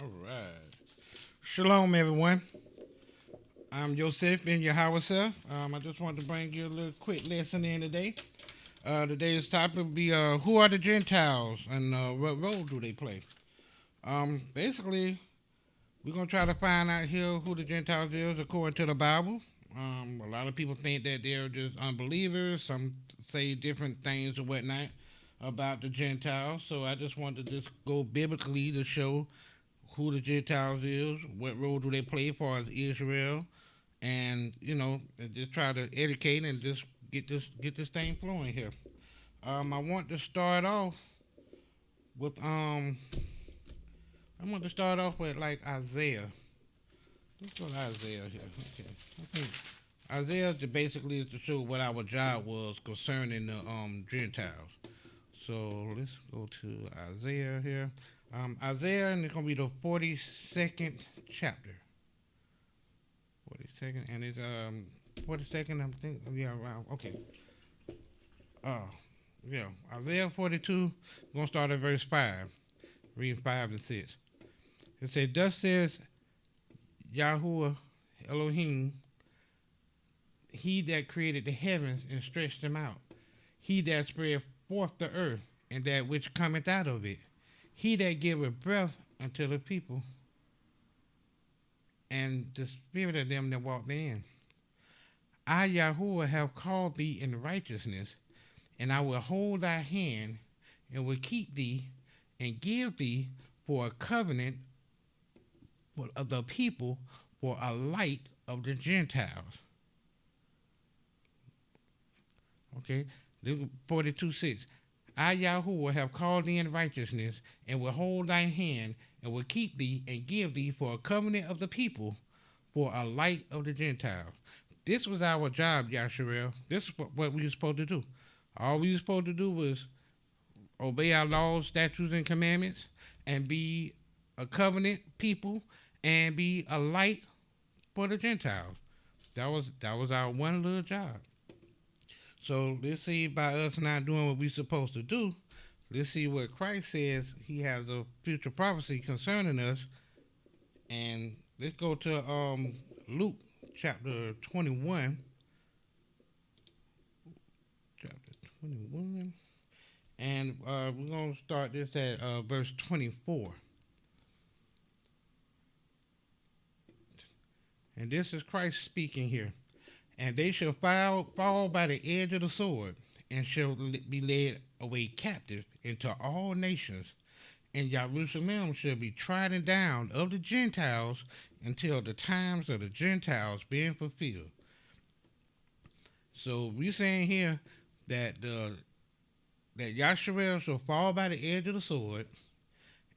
All right. Shalom, everyone. I'm Yosef and Yahweh Self. I just wanted to bring you a little quick lesson in today. Today's topic will be who are the Gentiles and what role do they play? Basically, we're going to try to find out here who the Gentiles is according to the Bible. A lot of people think that they're just unbelievers. Some say different things or whatnot about the Gentiles. So I just wanted to just go biblically to show who the Gentiles is, what role do they play for as Israel, and just try to educate and just get this thing flowing here. I want to start off with I want to start off with like Isaiah. Let's go to Isaiah here. Okay. Okay. Isaiah basically is to show what our job was concerning the Gentiles. So let's go to Isaiah here. Isaiah, and it's gonna be the 42nd chapter. 42nd, and it's 42nd. I'm thinking, yeah, around. Okay. Uh, yeah, Isaiah 42. We're gonna start at verse 5. Read 5 and 6. It says, "Thus says Yahuwah Elohim, He that created the heavens and stretched them out, He that spread forth the earth and that which cometh out of it, He that giveth breath unto the people, and the spirit of them that walk therein. I, Yahuwah, have called thee in righteousness, and I will hold thy hand, and will keep thee, and give thee for a covenant of the people, for a light of the Gentiles." Okay, 42:6. I, Yahuwah, have called thee in righteousness, and will hold thy hand, and will keep thee, and give thee for a covenant of the people, for a light of the Gentiles. This was our job, Yasharel. This is what we were supposed to do. All we were supposed to do was obey our laws, statutes, and commandments, and be a covenant people, and be a light for the Gentiles. That was our one little job. So let's see, by us not doing what we're supposed to do, let's see what Christ says. He has a future prophecy concerning us. And let's go to Luke chapter 21. Chapter 21. And we're going to start this at verse 24. And this is Christ speaking here. "And they shall fall by the edge of the sword, and shall be led away captive into all nations. And Jerusalem shall be trodden down of the Gentiles until the times of the Gentiles being fulfilled." So we're saying here that that Yasharel shall fall by the edge of the sword,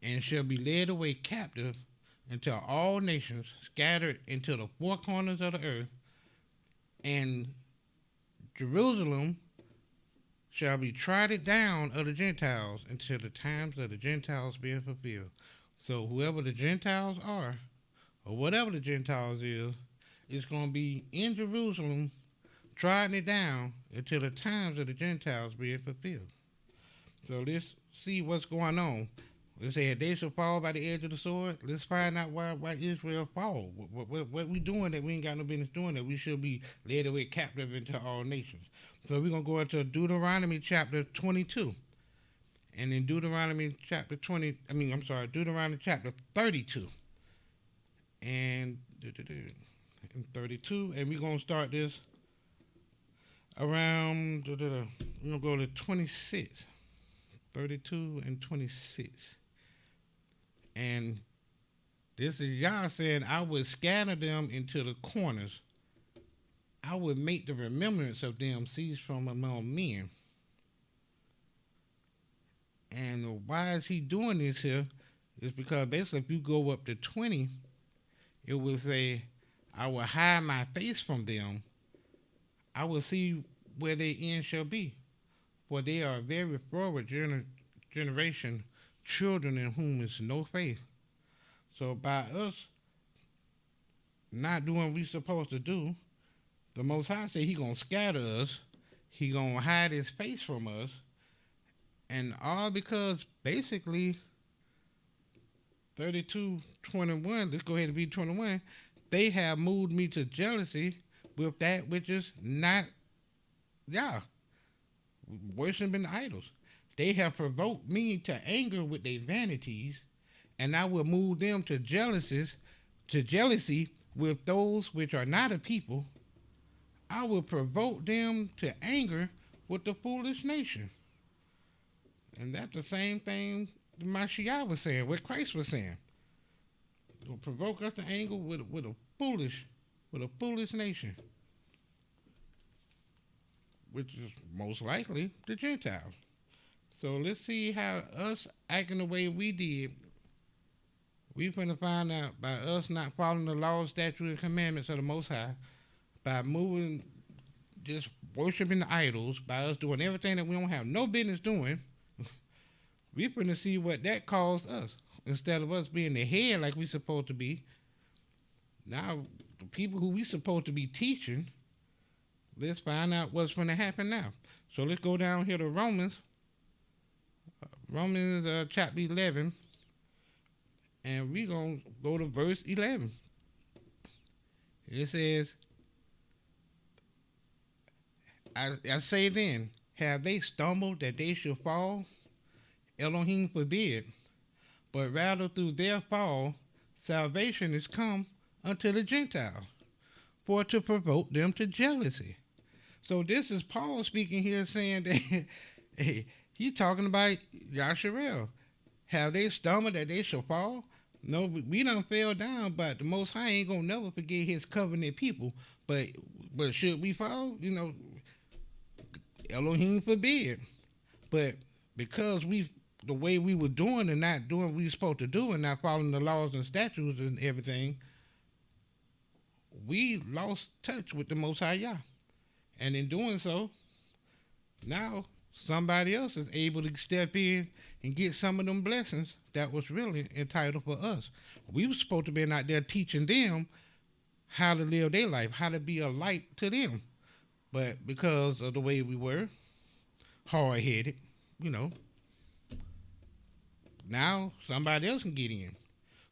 and shall be led away captive until all nations scattered into the four corners of the earth, and Jerusalem shall be trodden down of the Gentiles until the times of the Gentiles being fulfilled. So whoever the Gentiles are, or whatever the Gentiles is going to be in Jerusalem, trodden it down until the times of the Gentiles being fulfilled. So let's see what's going on. Let's say they shall fall by the edge of the sword. Let's find out why Israel fall. What we doing that we ain't got no business doing, that we should be led away captive into all nations. So we're going to go into Deuteronomy chapter 22. And in Deuteronomy chapter 32. And 32. And we're going to start this around, we're going to go to 26. 32 and 26. And this is Yah saying, "I would scatter them into the corners. I would make the remembrance of them cease from among men." And why is he doing this here? Is because basically if you go up to 20, it will say, "I will hide my face from them. I will see where their end shall be. For they are a very forward generation, children in whom is no faith." So by us not doing what we're supposed to do, the Most High said He gonna scatter us. He gonna hide His face from us, and all because basically 32:21. Let's go ahead and read 21. They have moved me to jealousy with that which is not Yah, worshiping idols. They have provoked me to anger with their vanities, and I will move them to jealousy with those which are not a people. I will provoke them to anger with the foolish nation. And that's the same thing Mashiach was saying, what Christ was saying. It will provoke us to anger with a foolish nation, which is most likely the Gentiles. So let's see how us acting the way we did, we finna find out by us not following the laws, statutes, and commandments of the Most High, by moving, just worshiping the idols, by us doing everything that we don't have no business doing, we finna see what that caused us. Instead of us being the head like we supposed to be, now the people who we supposed to be teaching, let's find out what's going to happen now. So let's go down here to Romans chapter 11, and we're going to go to verse 11. It says, I say then, have they stumbled that they should fall? Elohim forbid. But rather through their fall, salvation is come unto the Gentiles, for to provoke them to jealousy. So this is Paul speaking here, saying that hey, he's talking about Yasharel. Have they stumbled that they shall fall? No, we done fell down, but the Most High ain't gonna never forget His covenant people. But should we fall? Elohim forbid. But because the way we were doing and not doing what we were supposed to do and not following the laws and statutes and everything, we lost touch with the Most High Yah. And in doing so, now somebody else is able to step in and get some of them blessings that was really entitled for us. We were supposed to be out there teaching them how to live their life, how to be a light to them. But because of the way we were, hard-headed, now somebody else can get in.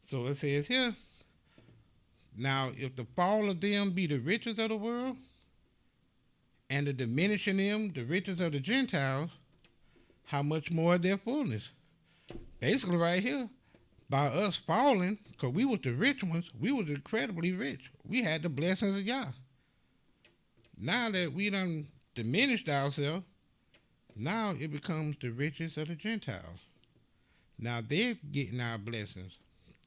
So it says here, now if the fall of them be the riches of the world, and the diminishing them the riches of the Gentiles, how much more their fullness? Basically right here, by us falling, because we were the rich ones, we was incredibly rich. We had the blessings of Yah. Now that we done diminished ourselves, now it becomes the riches of the Gentiles. Now they're getting our blessings.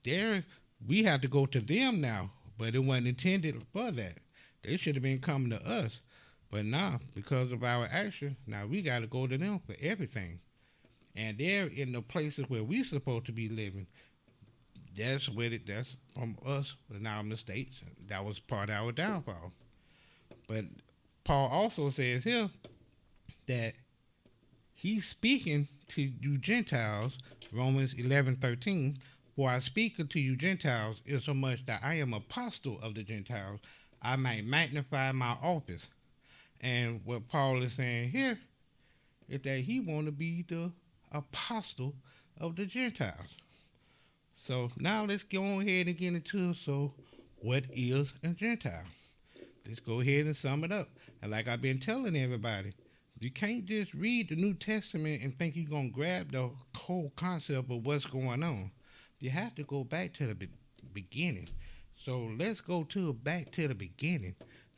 We have to go to them now, but it wasn't intended for that. They should have been coming to us. But now, because of our action, now we got to go to them for everything. And they're in the places where we're supposed to be living. That's from us and our mistakes. That was part of our downfall. But Paul also says here that he's speaking to you Gentiles, Romans 11:13. For I speak unto you Gentiles, insomuch that I am apostle of the Gentiles, I might magnify my office. And what Paul is saying here is that he want to be the apostle of the Gentiles. So now let's go ahead and get into what is a Gentile? Let's go ahead and sum it up. And like I've been telling everybody, you can't just read the New Testament and think you're going to grab the whole concept of what's going on. You have to go back to the beginning. So let's go back to the beginning.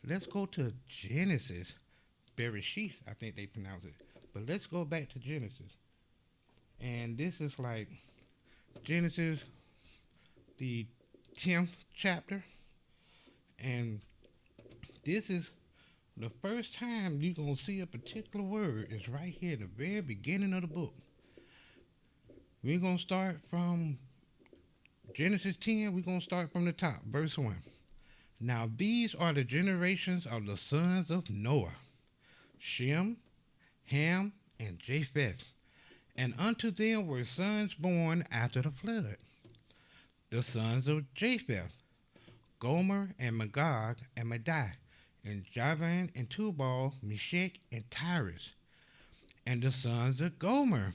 Let's go to Genesis. Bereshith, I think they pronounce it. But let's go back to Genesis. And this is like Genesis, the 10th chapter. And this is the first time you're going to see a particular word is right here at the very beginning of the book. We're going to start from Genesis 10. We're going to start from the top, verse 1. Now these are the generations of the sons of Noah, Shem, Ham, and Japheth. And unto them were sons born after the flood. The sons of Japheth, Gomer, and Magog, and Madai, and Javan, and Tubal, Meshach, and Tyrus. And the sons of Gomer,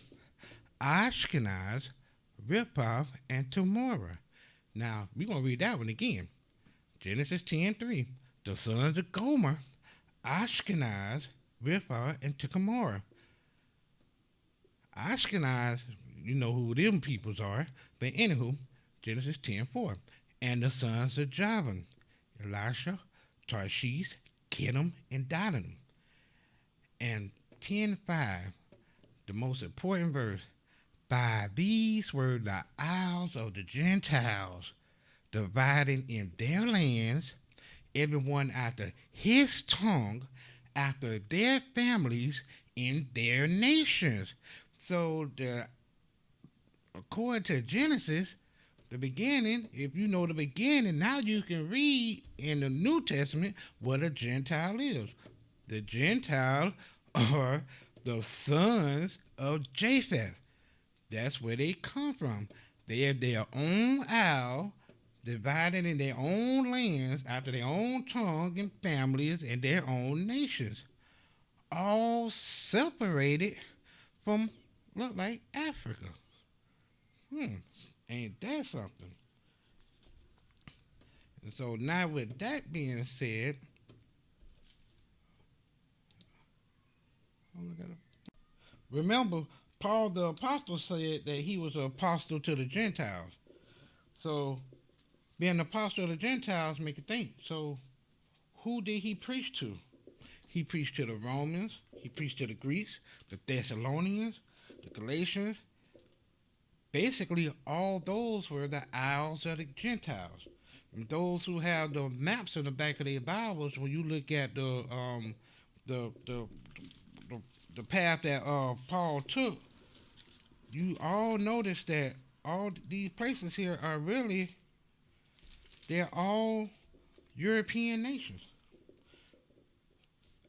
Ashkenaz, Riphath, and Tamora. Now, we're going to read that one again. Genesis 10:3. The sons of Gomer, Ashkenaz, Riphath, and Tamora. Ashkenaz, you know who them peoples are. But anywho, Genesis 10:4. And the sons of Javan, Elisha, Tarshish, Kittim, and Dodan. And 10:5, the most important verse. By these were the isles of the Gentiles, dividing in their lands, everyone after his tongue, after their families, in their nations. So, according to Genesis, the beginning, if you know the beginning, now you can read in the New Testament what a Gentile is. The Gentiles are the sons of Japheth. That's where they come from. They have their own isle, divided in their own lands, after their own tongue and families and their own nations. All separated from, look like, Africa. Ain't that something? And so now with that being said, remember, Paul the apostle said that he was an apostle to the Gentiles. So being an apostle to the Gentiles make you think. So who did he preach to? He preached to the Romans. He preached to the Greeks, the Thessalonians, the Galatians. Basically, all those were the isles of the Gentiles. And those who have the maps in the back of their Bibles, when you look at the path that Paul took, you all notice that all these places here are really, they're all European nations.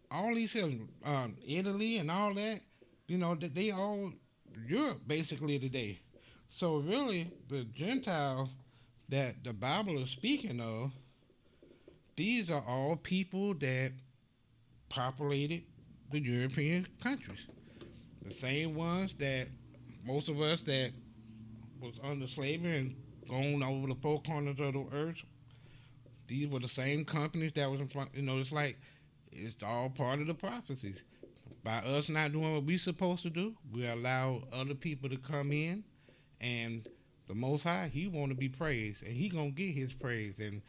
All these here, Italy and all that, you know, they all Europe basically today. So really, the Gentiles that the Bible is speaking of, these are all people that populated the European countries. The same ones that most of us that was under slavery and gone over the four corners of the earth, these were the same companies that was in front, you know, it's all part of the prophecies. By us not doing what we're supposed to do, we allow other people to come in, and the Most High, He want to be praised, and He gonna get His praise. And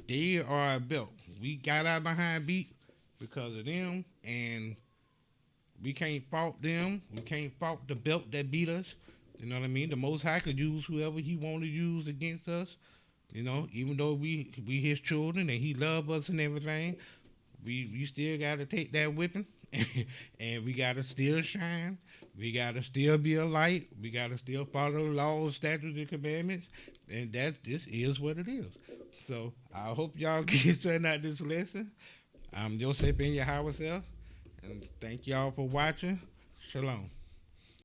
they are a belt. We got our behind beat because of them, and we can't fault them. We can't fault the belt that beat us. You know what I mean? The Most High could use whoever He want to use against us. You know, even though we His children and He love us and everything, we still got to take that whipping, and we got to still shine. We got to still be a light. We got to still follow the laws, statutes, and commandments, and that just is what it is. So I hope y'all get something out of this lesson. I'm Joseph in your Howard self, and thank y'all for watching. Shalom.